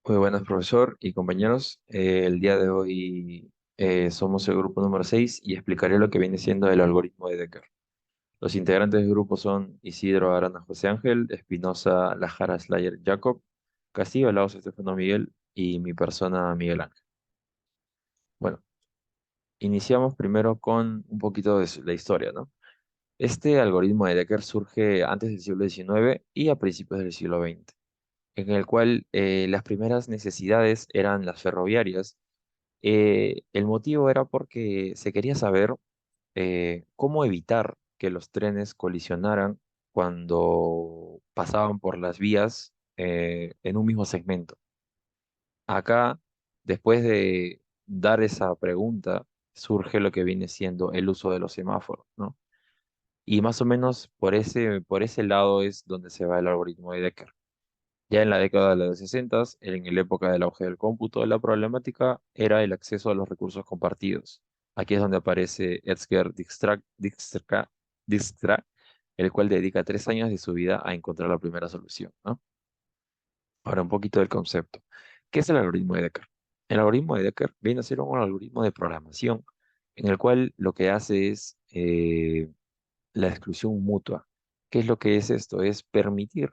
Muy buenas, profesor y compañeros. El día de hoy somos el grupo número 6 y explicaré lo que viene siendo el algoritmo de Decker. Los integrantes del grupo son Isidro Arana José Ángel, Espinosa Lajara Slayer Jacob, Castillo Laos Estefano Miguel y mi persona Miguel Ángel. Bueno, iniciamos primero con un poquito de la historia, ¿no? Este algoritmo de Decker surge antes del siglo XIX y a principios del siglo XX, en el cual las primeras necesidades eran las ferroviarias. El motivo era porque se quería saber cómo evitar que los trenes colisionaran cuando pasaban por las vías en un mismo segmento. Acá, después de dar esa pregunta, surge lo que viene siendo el uso de los semáforos, ¿no? Y más o menos por ese lado es donde se va el algoritmo de Decker. Ya en la década de los 60, en la época del auge del cómputo, la problemática era el acceso a los recursos compartidos. Aquí es donde aparece Edsger Dijkstra, el cual dedica 3 años de su vida a encontrar la primera solución, ¿no? Ahora un poquito del concepto. ¿Qué es el algoritmo de Decker? El algoritmo de Decker viene a ser un algoritmo de programación en el cual lo que hace es la exclusión mutua. ¿Qué es lo que es esto? Es permitir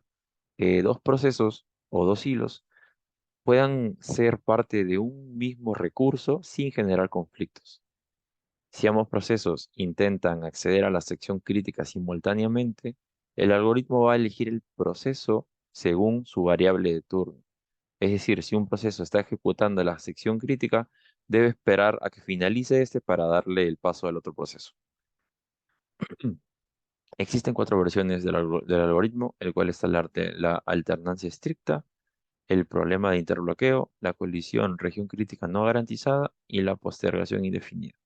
que dos procesos o dos hilos puedan ser parte de un mismo recurso sin generar conflictos. Si ambos procesos intentan acceder a la sección crítica simultáneamente, el algoritmo va a elegir el proceso según su variable de turno. Es decir, si un proceso está ejecutando la sección crítica, debe esperar a que finalice este para darle el paso al otro proceso. Existen cuatro versiones del algoritmo, el cual está la alternancia estricta, el problema de interbloqueo, la colisión región crítica no garantizada y la postergación indefinida.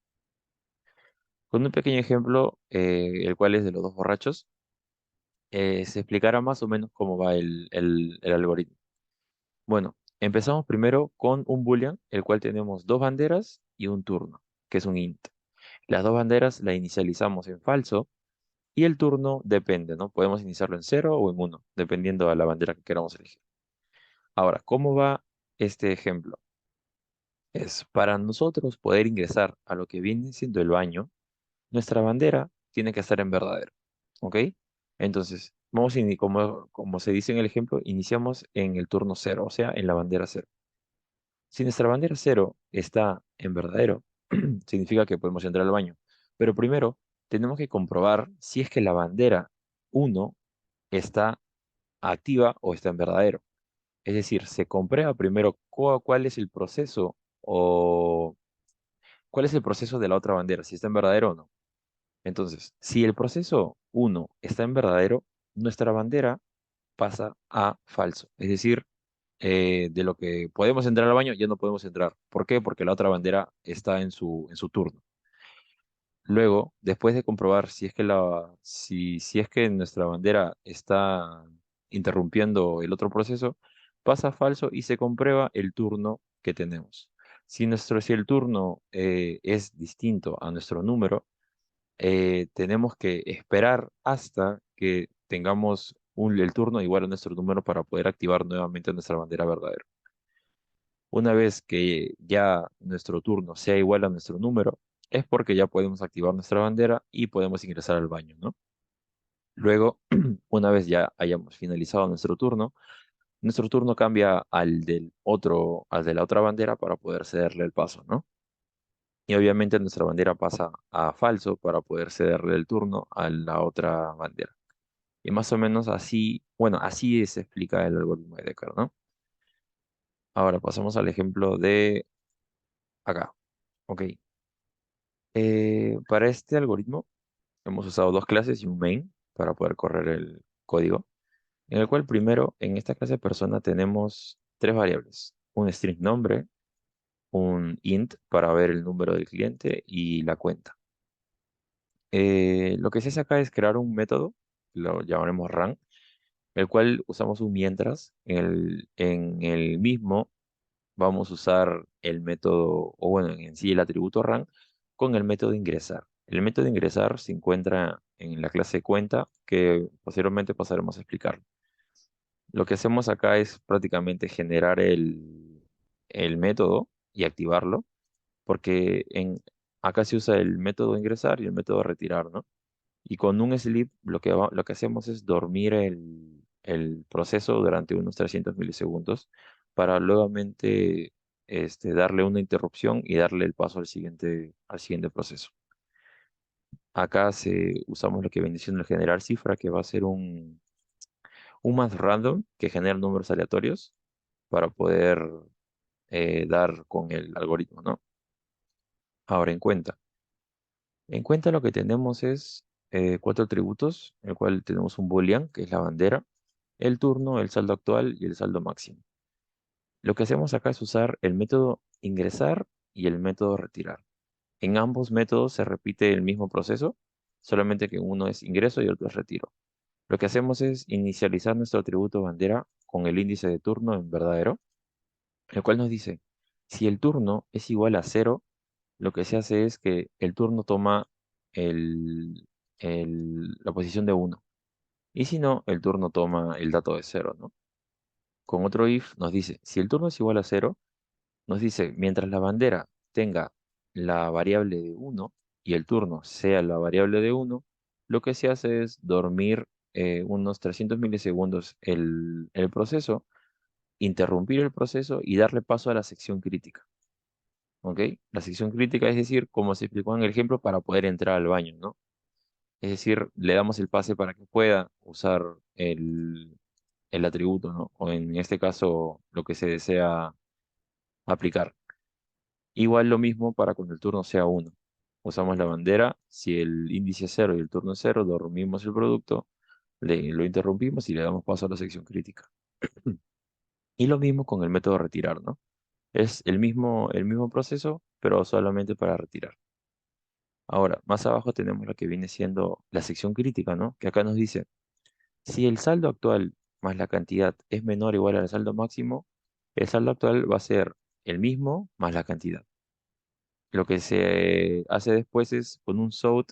Con un pequeño ejemplo, el cual es de los dos borrachos, se explicará más o menos cómo va el algoritmo. Bueno, empezamos primero con un boolean, el cual tenemos dos banderas y un turno, que es un int. Las dos banderas la inicializamos en falso y el turno depende, ¿no? Podemos iniciarlo en 0 o en 1, dependiendo de la bandera que queramos elegir. Ahora, ¿cómo va este ejemplo? Es para nosotros poder ingresar a lo que viene siendo el baño, nuestra bandera tiene que estar en verdadero, ¿ok? Entonces, como se dice en el ejemplo, iniciamos en el turno 0, o sea, en la bandera 0. Si nuestra bandera 0 está en verdadero, significa que podemos entrar al baño. Pero primero, tenemos que comprobar si es que la bandera 1 está activa o está en verdadero. Es decir, se comprueba primero cuál es el proceso o cuál es el proceso de la otra bandera, si está en verdadero o no. Entonces, si el proceso 1 está en verdadero, nuestra bandera pasa a falso. Es decir, de lo que podemos entrar al baño, ya no podemos entrar. ¿Por qué? Porque la otra bandera está en su turno. Luego, después de comprobar si es que nuestra bandera está interrumpiendo el otro proceso, pasa a falso y se comprueba el turno que tenemos. Si el turno es distinto a nuestro número, tenemos que esperar hasta que tengamos el turno igual a nuestro número para poder activar nuevamente nuestra bandera verdadera. Una vez que ya nuestro turno sea igual a nuestro número, es porque ya podemos activar nuestra bandera y podemos ingresar al baño, ¿no? Luego, una vez ya hayamos finalizado nuestro turno cambia al de la otra bandera para poder cederle el paso, ¿no? Y obviamente nuestra bandera pasa a falso para poder cederle el turno a la otra bandera. Y más o menos así, bueno, así se explica el algoritmo de Decker, ¿no? Ahora pasamos al ejemplo de acá. Ok. Para este algoritmo hemos usado dos clases y un main para poder correr el código, en el cual primero en esta clase de persona tenemos tres variables, un string nombre, un int para ver el número del cliente y la cuenta. Lo que se hace acá es crear un método, lo llamaremos run, el cual usamos un mientras. En el mismo vamos a usar el método, o bueno, en sí el atributo run con el método ingresar. El método ingresar se encuentra en la clase cuenta, que posteriormente pasaremos a explicar. Lo que hacemos acá es prácticamente generar el método y activarlo, porque acá se usa el método ingresar y el método retirar, ¿no? Y con un sleep lo que hacemos es dormir el proceso durante unos 300 milisegundos para luegamente darle una interrupción y darle el paso al siguiente proceso. Acá usamos lo que viene siendo el generar cifra, que va a ser un math random que genera números aleatorios para poder dar con el algoritmo, ¿no? Ahora en cuenta lo que tenemos es cuatro atributos, en el cual tenemos un boolean, que es la bandera, el turno, el saldo actual y el saldo máximo. Lo que hacemos acá es usar el método ingresar y el método retirar. En ambos métodos se repite el mismo proceso, solamente que uno es ingreso y el otro es retiro. Lo que hacemos es inicializar nuestro atributo bandera con el índice de turno en verdadero, el cual nos dice, si el turno es igual a cero, lo que se hace es que el turno toma el, la posición de uno. Y si no, el turno toma el dato de cero, ¿no? Con otro if nos dice, si el turno es igual a cero, nos dice, mientras la bandera tenga la variable de uno y el turno sea la variable de uno, lo que se hace es dormir unos 300 milisegundos el proceso, interrumpir el proceso y darle paso a la sección crítica. ¿Ok? La sección crítica es decir, como se explicó en el ejemplo, para poder entrar al baño, ¿no? Es decir, le damos el pase para que pueda usar el atributo, ¿no? O en este caso, lo que se desea aplicar. Igual lo mismo para cuando el turno sea uno. Usamos la bandera, si el índice es cero y el turno es cero, dormimos el producto, lo interrumpimos y le damos paso a la sección crítica. Y lo mismo con el método retirar, ¿no? Es el mismo proceso, pero solamente para retirar. Ahora, más abajo tenemos lo que viene siendo la sección crítica, ¿no? Que acá nos dice, si el saldo actual más la cantidad es menor o igual al saldo máximo, el saldo actual va a ser el mismo más la cantidad. Lo que se hace después es con un sort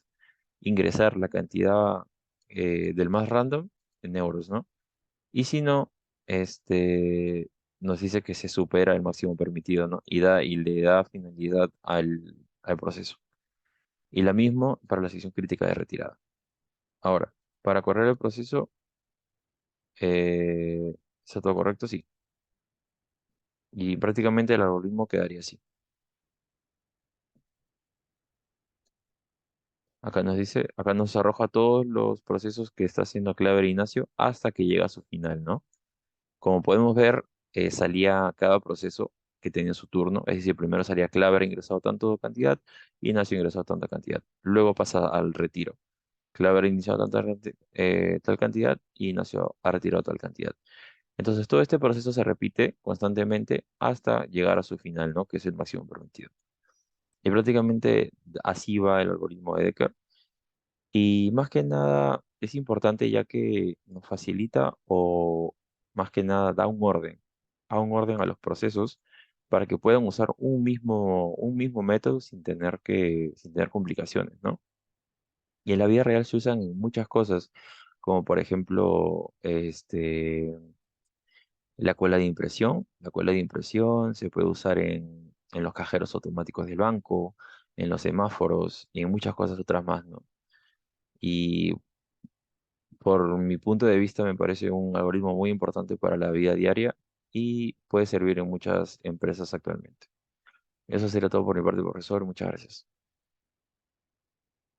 ingresar la cantidad del más random en euros, ¿no? Y si no, nos dice que se supera el máximo permitido, ¿no? Y le da finalidad al proceso. Y la mismo para la sección crítica de retirada. Ahora, para correr el proceso, ¿está todo correcto? Sí. Y prácticamente el algoritmo quedaría así. Acá nos arroja todos los procesos que está haciendo Clever Ignacio hasta que llega a su final, ¿no? Como podemos ver, salía cada proceso que tenía su turno, es decir, primero salía Claver ingresado tanto cantidad y Ignacio ingresado tanta cantidad. Luego pasa al retiro. Claver iniciado tal cantidad y Ignacio ha retirado tal cantidad. Entonces todo este proceso se repite constantemente hasta llegar a su final, ¿no? Que es el máximo permitido. Y prácticamente así va el algoritmo de Decker. Y más que nada es importante ya que nos facilita o más que nada da un orden a los procesos para que puedan usar un mismo método sin tener complicaciones, ¿no? Y en la vida real se usan en muchas cosas, como por ejemplo, la cola de impresión. La cola de impresión se puede usar en los cajeros automáticos del banco, en los semáforos y en muchas cosas otras más, ¿no? Y por mi punto de vista, me parece un algoritmo muy importante para la vida diaria y puede servir en muchas empresas actualmente. Eso sería todo por mi parte, profesor. Muchas gracias.